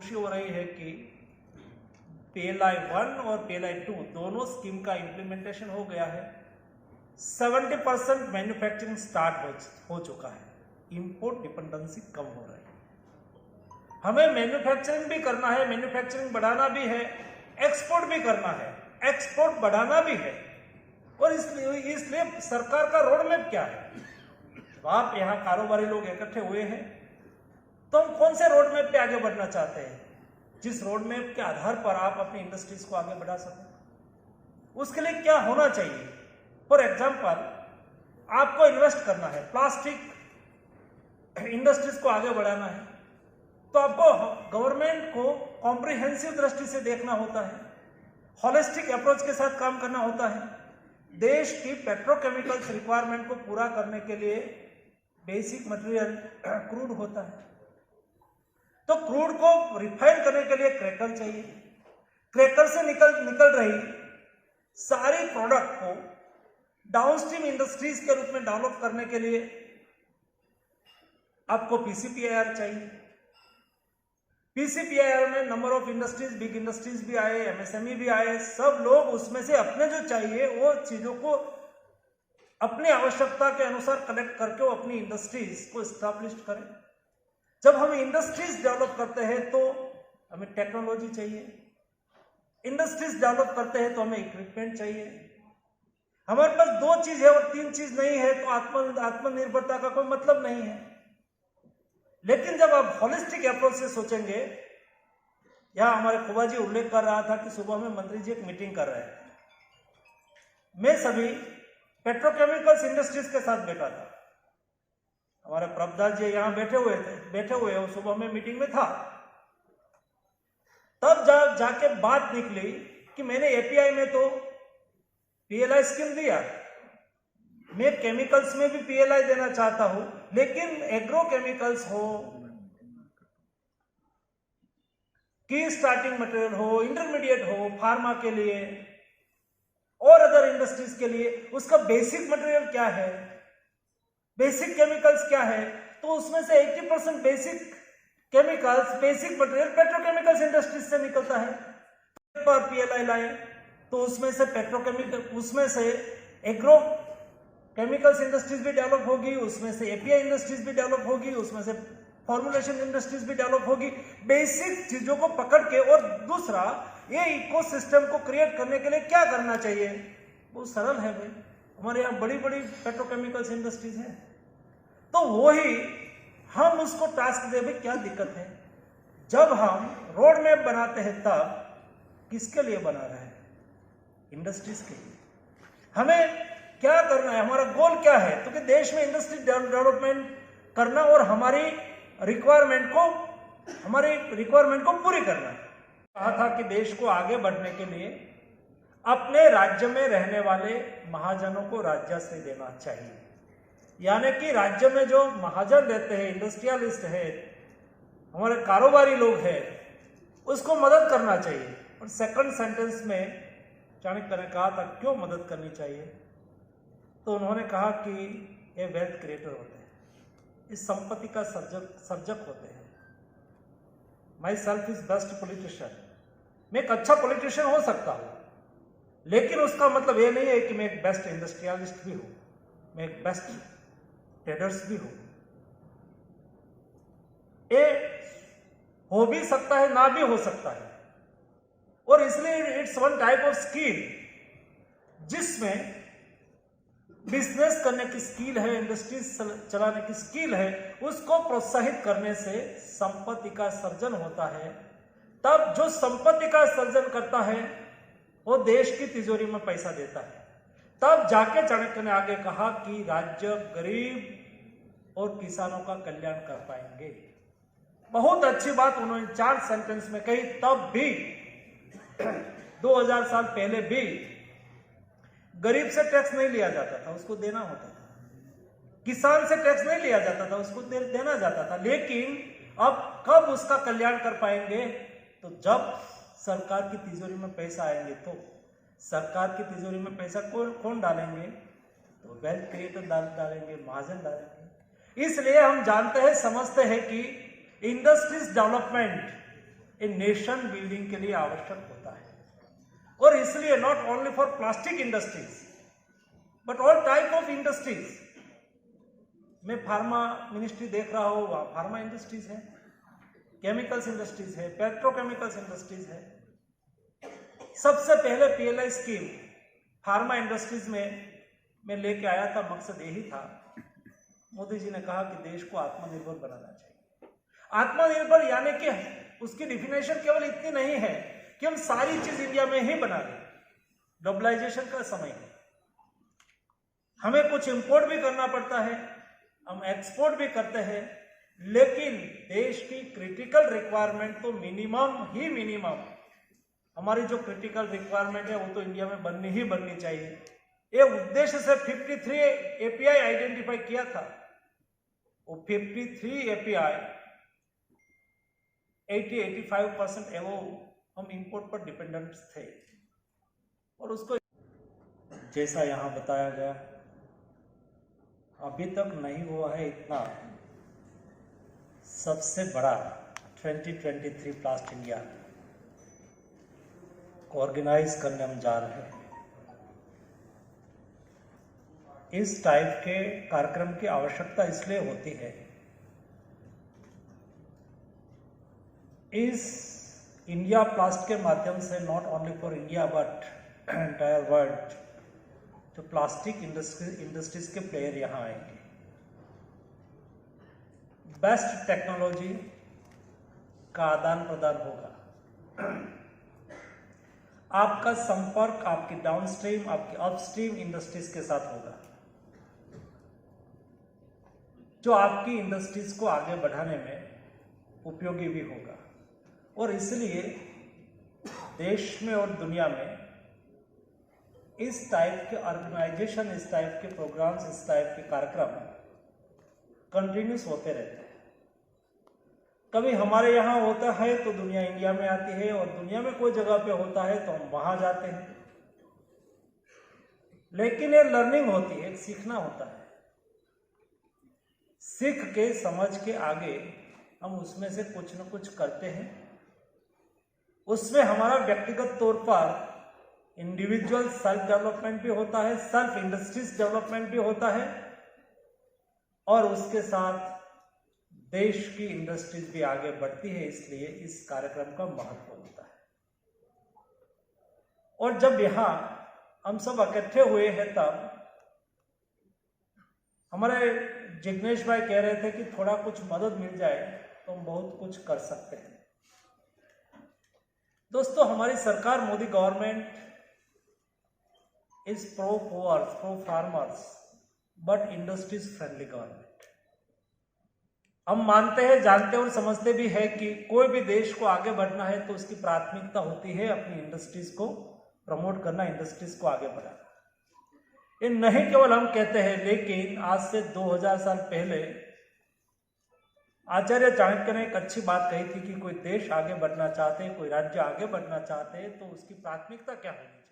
खुशी हो रही है कि PLI 1 और PLI 2 दोनों स्कीम का इम्प्लीमेंटेशन हो गया है। 70% मैन्युफैक्चरिंग स्टार्ट हो चुका है। इंपोर्ट डिपेंडेंसी कम हो रही है। हमें मैन्युफैक्चरिंग भी करना है, मैन्युफैक्चरिंग बढ़ाना भी है, एक्सपोर्ट भी करना है, एक्सपोर्ट बढ़ाना भी है। और इसलिए सरकार का रोड मैप क्या है? जब आप यहाँ कारोबारी लोग इकट्ठे हुए हैं तो हम कौन से रोड मैप पे आगे बढ़ना चाहते हैं, जिस रोड मैप के आधार पर आप अपनी इंडस्ट्रीज को आगे बढ़ा सकें। उसके लिए क्या होना चाहिए? फॉर एग्जाम्पल, आपको इन्वेस्ट करना है, प्लास्टिक इंडस्ट्रीज को आगे बढ़ाना है, तो आपको गवर्नमेंट को कॉम्प्रिहेंसिव दृष्टि से देखना होता है, होलिस्टिक अप्रोच के साथ काम करना होता है। देश की पेट्रोकेमिकल्स रिक्वायरमेंट को पूरा करने के लिए बेसिक मटेरियल क्रूड होता है, तो क्रूड को रिफाइन करने के लिए क्रैकर चाहिए। क्रैकर से निकल रही सारी प्रोडक्ट को डाउनस्ट्रीम इंडस्ट्रीज के रूप में डेवलप करने के लिए आपको PCPIR चाहिए। PCPIR में number of industries, big industries भी आए, MSME भी आए, सब लोग उसमें से अपने जो चाहिए वो चीजों को अपनी आवश्यकता के अनुसार कलेक्ट करके वो अपनी इंडस्ट्रीज को स्टैब्लिश करें। जब हम इंडस्ट्रीज डेवलप करते हैं तो हमें टेक्नोलॉजी चाहिए, इंडस्ट्रीज डेवलप करते हैं तो हमें इक्विपमेंट चाहिए। हमारे पास 2 चीज है और 3 चीज नहीं है तो आत्मनिर्भरता का कोई मतलब नहीं है। लेकिन जब आप होलिस्टिक अप्रोच से सोचेंगे, यहां हमारे खुबा जी उल्लेख कर रहा था कि सुबह में मंत्री जी एक मीटिंग कर रहे हैं, मैं सभी पेट्रोकेमिकल्स इंडस्ट्रीज के साथ बैठा था। हमारे प्रभदास जी यहाँ बैठे हुए और सुबह में मीटिंग में था। तब जाके बात निकली कि मैंने API में तो PLI स्कीम दिया, मैं केमिकल्स में भी PLI देना चाहता हूं, लेकिन एग्रो केमिकल्स हो, की स्टार्टिंग मटेरियल हो, इंटरमीडिएट हो, फार्मा के लिए और अदर इंडस्ट्रीज के लिए उसका बेसिक मटेरियल क्या है, बेसिक केमिकल्स क्या है, तो उसमें से 80% basic chemicals, basic material petrochemicals industries से निकलता है। पर PLI लाए तो उसमें से पेट्रोकेमिकल, उसमें से एग्रो केमिकल्स इंडस्ट्रीज भी डेवलप होगी, उसमें से API इंडस्ट्रीज भी डेवलप होगी, उसमें से फॉर्मुलेशन इंडस्ट्रीज भी डेवलप होगी। बेसिक चीजों को पकड़ के, और दूसरा ये इकोसिस्टम को क्रिएट करने के लिए क्या करना चाहिए? वो सरल है भाई, हमारे यहाँ बड़ी बड़ी पेट्रोकेमिकल्स इंडस्ट्रीज है, तो वही हम उसको टास्क दे, भाई क्या दिक्कत है? जब हम रोड मैप बनाते हैं तब किसके लिए बना रहे हैं? इंडस्ट्रीज के लिए। हमें क्या करना है, हमारा गोल क्या है? तो कि देश में इंडस्ट्री डेवलपमेंट करना और हमारी रिक्वायरमेंट को पूरी करना है। कहा था कि देश को आगे बढ़ने के लिए अपने राज्य में रहने वाले महाजनों को राजस्व देना चाहिए, यानी कि राज्य में जो महाजन रहते हैं, इंडस्ट्रियलिस्ट है, हमारे कारोबारी लोग हैं, उसको मदद करना चाहिए। और सेकंड सेंटेंस में चाणक्य ने कहा था क्यों मदद करनी चाहिए, तो उन्होंने कहा कि ये वेल्थ क्रिएटर होते हैं, इस संपत्ति का सर्जक होते हैं। My self is best politician, मैं एक अच्छा पॉलिटिशियन हो सकता हूं, लेकिन उसका मतलब ये नहीं है कि मैं एक बेस्ट इंडस्ट्रियलिस्ट भी हूं, मैं एक बेस्ट ट्रेडर्स भी हूं। ये हो भी सकता है, ना भी हो सकता है, और इसलिए it's one type of skill जिसमें बिजनेस करने की स्किल है, इंडस्ट्रीज चलाने की स्किल है, उसको प्रोत्साहित करने से संपत्ति का सर्जन होता है। तब जो संपत्ति का सर्जन करता है वो देश की तिजोरी में पैसा देता है। तब जाके चाणक्य ने आगे कहा कि राज्य गरीब और किसानों का कल्याण कर पाएंगे। बहुत अच्छी बात उन्होंने 4 सेंटेंस में कही। तब भी 2000 साल पहले भी गरीब से टैक्स नहीं लिया जाता था, उसको देना होता था। किसान से टैक्स नहीं लिया जाता था, उसको देना जाता था। लेकिन अब कब उसका कल्याण कर पाएंगे? तो जब सरकार की तिजोरी में पैसा आएंगे। तो सरकार की तिजोरी में पैसा कौन डालेंगे? तो वेल्थ क्रिएटर डालेंगे, महाजन डालेंगे। इसलिए हम जानते हैं, समझते हैं कि industries development a nation building के लिए आवश्यक होता है। और इसलिए not only for plastic industries but all type of industries, मैं फार्मा मिनिस्ट्री देख रहा हूं, वहां फार्मा इंडस्ट्रीज है, केमिकल्स इंडस्ट्रीज है, पेट्रोकेमिकल्स इंडस्ट्रीज है। सबसे पहले पीएलआई स्कीम फार्मा इंडस्ट्रीज में मैं लेके आया था, मकसद यही था, मोदी जी ने कहा कि देश को आत्मनिर्भर बनाना चाहिए। आत्मनिर्भर यानी कि उसकी डिफिनेशन केवल इतनी नहीं है कि हम सारी चीज इंडिया में ही बना लें। ग्लोबलाइजेशन का समय है, हमें कुछ इंपोर्ट भी करना पड़ता है, हम एक्सपोर्ट भी करते हैं, लेकिन देश की क्रिटिकल रिक्वायरमेंट तो मिनिमम हमारी जो क्रिटिकल रिक्वायरमेंट है वो तो इंडिया में बननी चाहिए। ये उद्देश्य से 53 एपीआई आइडेंटिफाई किया था। वो 53 एपीआई 80-85% एवं हम इंपोर्ट पर डिपेंडेंट थे। और उसको जैसा यहां बताया गया अभी तक नहीं हुआ है इतना सबसे बड़ा 2023 प्लास्ट इंडिया को ऑर्गेनाइज करने हम जा रहे हैं। इस टाइप के कार्यक्रम की आवश्यकता इसलिए होती है, इस इंडिया प्लास्ट के माध्यम से not only for India but entire world तो प्लास्टिक इंडस्ट्रीज के प्लेयर यहां आएंगे। बेस्ट टेक्नोलॉजी का आदान प्रदान होगा, आपका संपर्क आपकी डाउनस्ट्रीम आपकी अपस्ट्रीम इंडस्ट्रीज के साथ होगा, जो आपकी इंडस्ट्रीज को आगे बढ़ाने में उपयोगी भी होगा। और इसलिए देश में और दुनिया में इस टाइप के ऑर्गेनाइजेशन, इस टाइप के प्रोग्राम्स, इस टाइप के कार्यक्रम कंटिन्यूस होते रहते हैं। कभी हमारे यहाँ होता है तो दुनिया इंडिया में आती है, और दुनिया में कोई जगह पे होता है तो हम वहां जाते हैं। लेकिन ये लर्निंग होती है, सीखना होता है। सीख के समझ के आगे हम उसमें से कुछ न कुछ करते हैं। उसमें हमारा व्यक्तिगत तौर पर इंडिविजुअल सेल्फ डेवलपमेंट भी होता है, सेल्फ इंडस्ट्रीज डेवलपमेंट भी होता है, और उसके साथ देश की इंडस्ट्रीज भी आगे बढ़ती है। इसलिए इस कार्यक्रम का महत्व होता है। और जब यहां हम सब इकट्ठे हुए हैं तब हमारे जिग्नेश भाई कह रहे थे कि थोड़ा कुछ मदद मिल जाए तो हम बहुत कुछ कर सकते हैं। दोस्तों, हमारी सरकार Modi government is pro poor, pro farmers but industries friendly government. हम मानते हैं, जानते और समझते भी है कि कोई भी देश को आगे बढ़ना है तो उसकी प्राथमिकता होती है अपनी इंडस्ट्रीज को प्रमोट करना, इंडस्ट्रीज को आगे बढ़ाना। ये नहीं केवल हम कहते हैं, लेकिन आज से 2000 साल पहले आचार्य चाणक्य ने एक अच्छी बात कही थी कि कोई देश आगे बढ़ना चाहते, कोई राज्य आगे बढ़ना चाहते तो उसकी प्राथमिकता क्या होनी चाहिए।